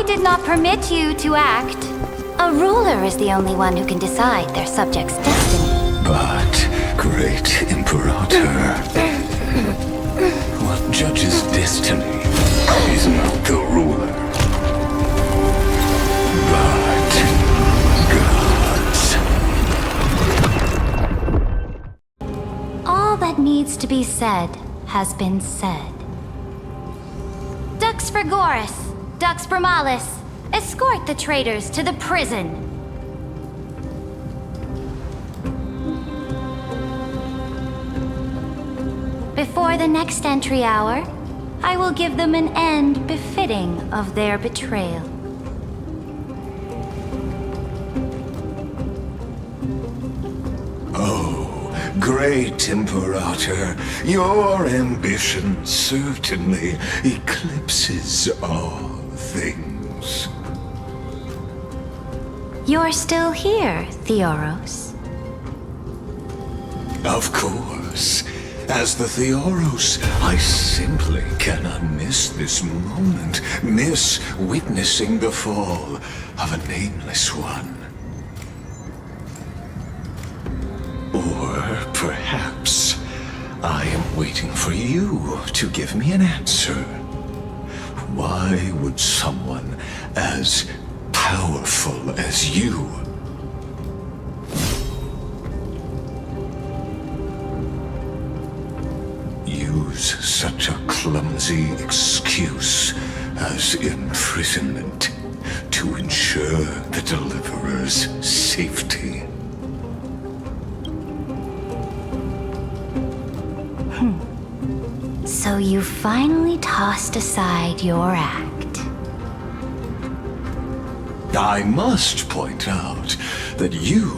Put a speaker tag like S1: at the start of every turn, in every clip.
S1: I did not permit you to act. A ruler is the only one who can decide their subject's destiny.
S2: But, great Imperator, what judges destiny is not the ruler, but gods.
S1: All that needs to be said has been said. Dux Frigoris, Dux Bramalis, escort the traitors to the prison. Before the next entry hour, I will give them an end befitting of their betrayal.
S2: Oh, great Imperator, your ambition certainly eclipses all things.
S1: You're still here, Theoros.
S2: Of course. As the Theoros, I simply cannot miss this moment, miss witnessing the fall of a nameless one. Or perhaps I am waiting for you to give me an answer. Why would someone as powerful as you use such a clumsy excuse as imprisonment to ensure the Deliverer's safety?
S1: So you finally tossed aside your act.
S2: I must point out that you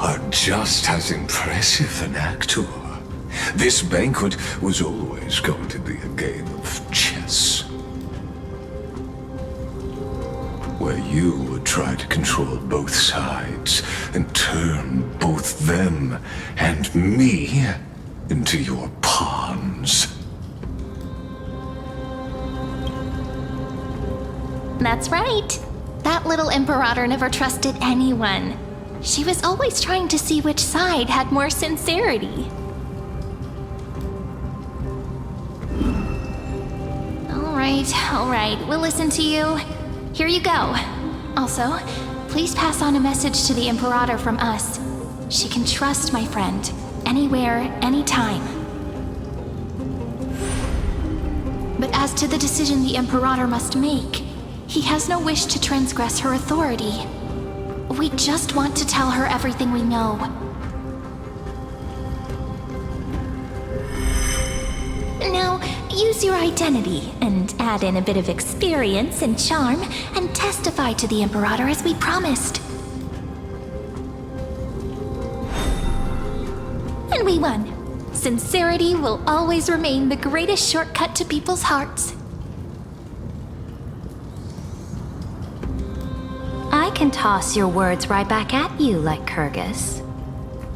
S2: are just as impressive an actor. This banquet was always going to be a game of chess, where you would try to control both sides and turn both them and me into your pawns.
S3: That's right. That little Imperator never trusted anyone. She was always trying to see which side had more sincerity. All right, we'll listen to you. Here you go. Also, please pass on a message to the Imperator from us. She can trust my friend, anywhere, anytime. But as to the decision the Imperator must make, he has no wish to transgress her authority. We just want to tell her everything we know. Now, use your identity and add in a bit of experience and charm and testify to the Imperator as we promised. And we won. Sincerity will always remain the greatest shortcut to people's hearts.
S1: I can toss your words right back at you, LYGUS.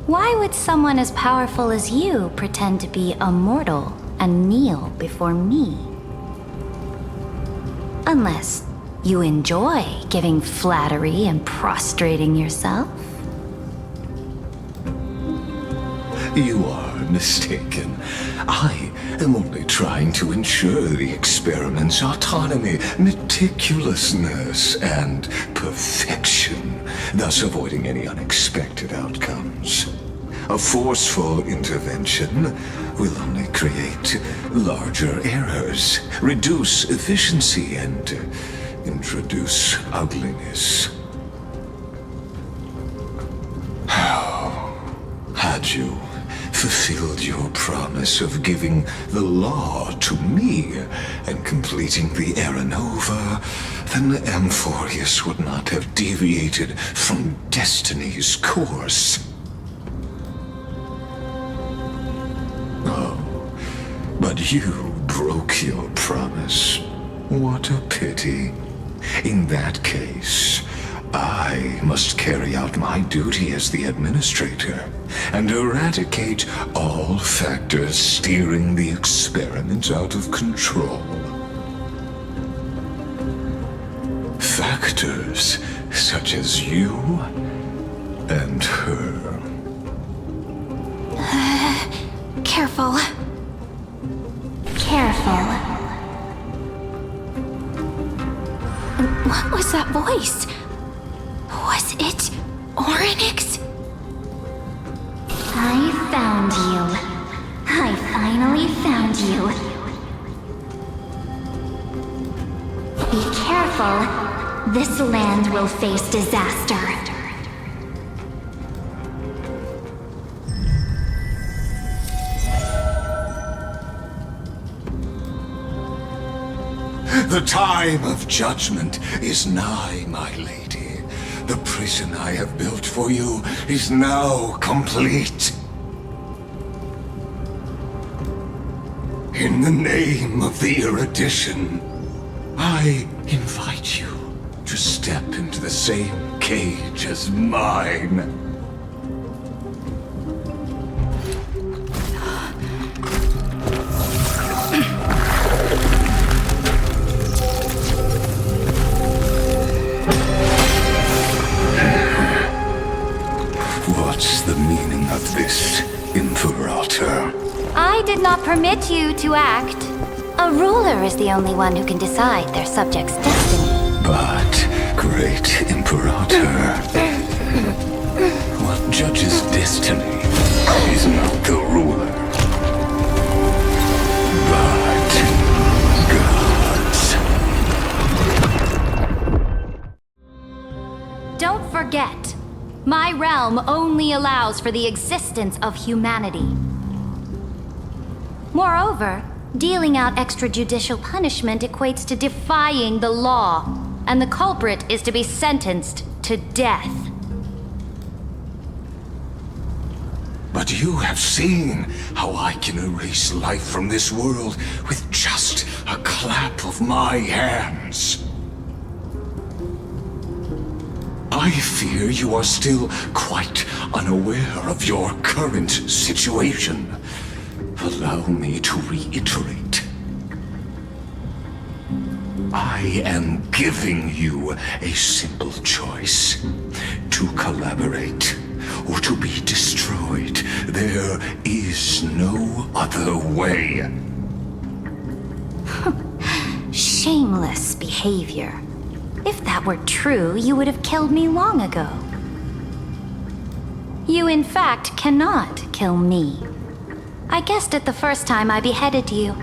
S1: Why would someone as powerful as you pretend to be a mortal and kneel before me? Unless you enjoy giving flattery and prostrating yourself.
S2: You are mistaken. I am only trying to ensure the experiment's autonomy, meticulousness, and perfection, thus avoiding any unexpected outcomes. A forceful intervention will only create larger errors, reduce efficiency, and introduce ugliness. How had you fulfilled your promise of giving the law to me and completing the Aranova, then Amphoreus would not have deviated from destiny's course. Oh, but you broke your promise. What a pity. In that case, I must carry out my duty as the administrator and eradicate all factors steering the experiment out of control. actors such as you and her.
S3: Careful.
S1: Careful.
S3: What was that voice? Was it Orynyx?
S1: I found you. I finally found you. Be careful. This land will face disaster.
S2: The time of judgment is nigh, my lady. The prison I have built for you is now complete. In the name of the erudition, I invite you to step into the same cage as mine. What's the meaning of this, Imperator?
S1: I did not permit you to act. A ruler is the only one who can decide their subject's destiny.
S2: But, great Imperator, what judges destiny is not the ruler, but gods.
S1: Don't forget, my realm only allows for the existence of humanity. Moreover, dealing out extrajudicial punishment equates to defying the law, and the culprit is to be sentenced to death.
S2: But you have seen how I can erase life from this world with just a clap of my hands. I fear you are still quite unaware of your current situation. Allow me to reiterate. I am giving you a simple choice. To collaborate or to be destroyed. There is no other way.
S1: Shameless behavior. If that were true, you would have killed me long ago. You, in fact, cannot kill me. I guessed it the first time I beheaded you.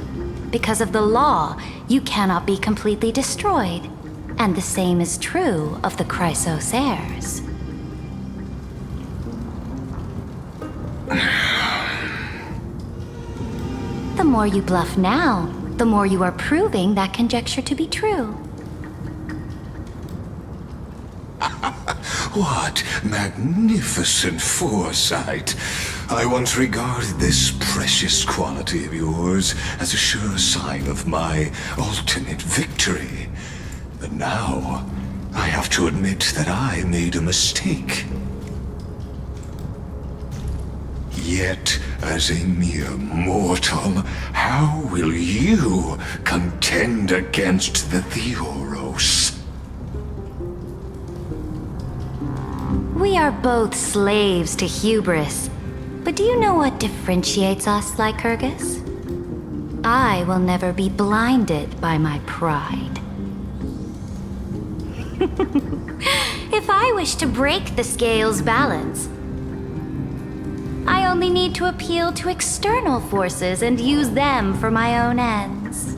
S1: Because of the law, you cannot be completely destroyed. And the same is true of the Chrysos heirs. The more you bluff now, the more you are proving that conjecture to be true.
S2: What magnificent foresight! I once regarded this precious quality of yours as a sure sign of my ultimate victory. But now, I have to admit that I made a mistake. Yet, as a mere mortal, how will you contend against the Theoros?
S1: We are both slaves to hubris. But do you know what differentiates us, Lycurgus? I will never be blinded by my pride. If I wish to break the scale's balance, I only need to appeal to external forces and use them for my own ends.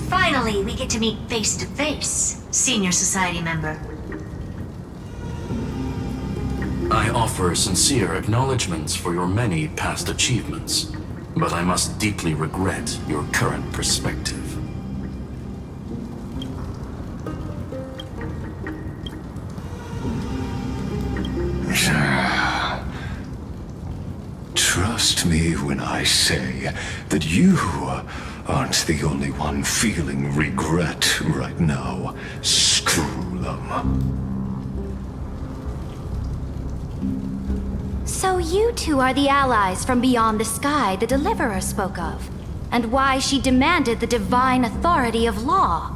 S4: Finally, we get to meet face to face, senior society member.
S5: I offer sincere acknowledgments for your many past achievements, but I must deeply regret your current perspective.
S2: Trust me when I say that you aren't the only one feeling regret right now, Screwlum.
S1: So you two are the allies from beyond the sky the Deliverer spoke of, and why she demanded the divine authority of law.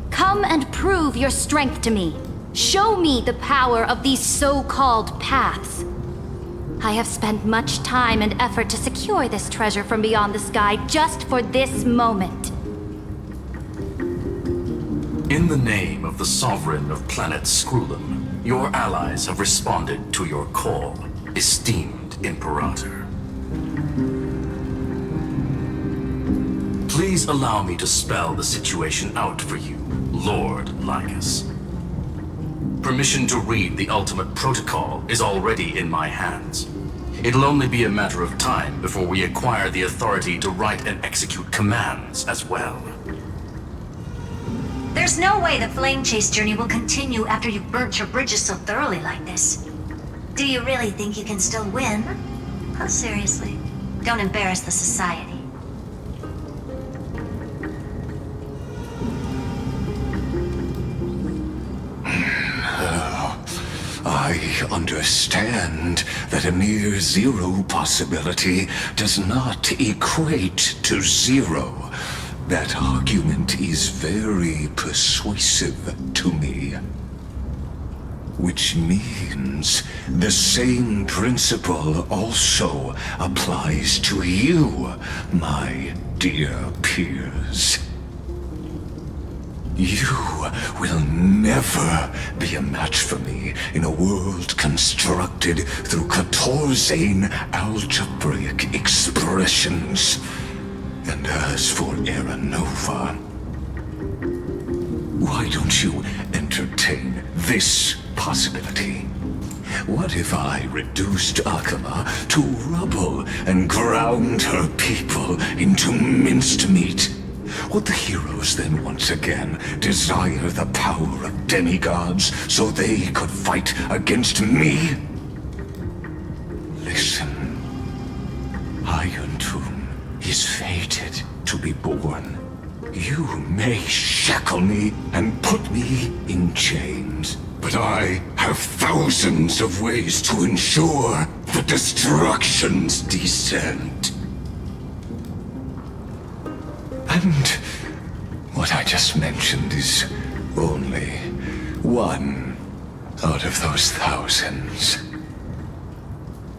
S1: Come and prove your strength to me. Show me the power of these so-called paths. I have spent much time and effort to secure this treasure from beyond the sky just for this moment.
S5: In the name of the Sovereign of Planet Scrulum, your allies have responded to your call, esteemed Imperator. Please allow me to spell the situation out for you, Lord LYGUS. Permission to read the ultimate protocol is already in my hands. It'll only be a matter of time before we acquire the authority to write and execute commands as well.
S4: There's no way the flame chase journey will continue after you've burnt your bridges so thoroughly like this. Do you really think you can still win? Oh, seriously. Don't embarrass the Society.
S2: I understand that a mere zero possibility does not equate to zero. That argument is very persuasive to me. Which means the same principle also applies to you, my dear peers. You will never be a match for me in a world constructed through 14 algebraic expressions. And as for Aranova, why don't you entertain this possibility? What if I reduced Akama to rubble and ground her people into minced meat? Would the heroes then once again desire the power of demigods so they could fight against me? Listen, Iron Tomb is fated to be born. You may shackle me and put me in chains, but I have thousands of ways to ensure the destruction's descent. And what I just mentioned is only one out of those thousands.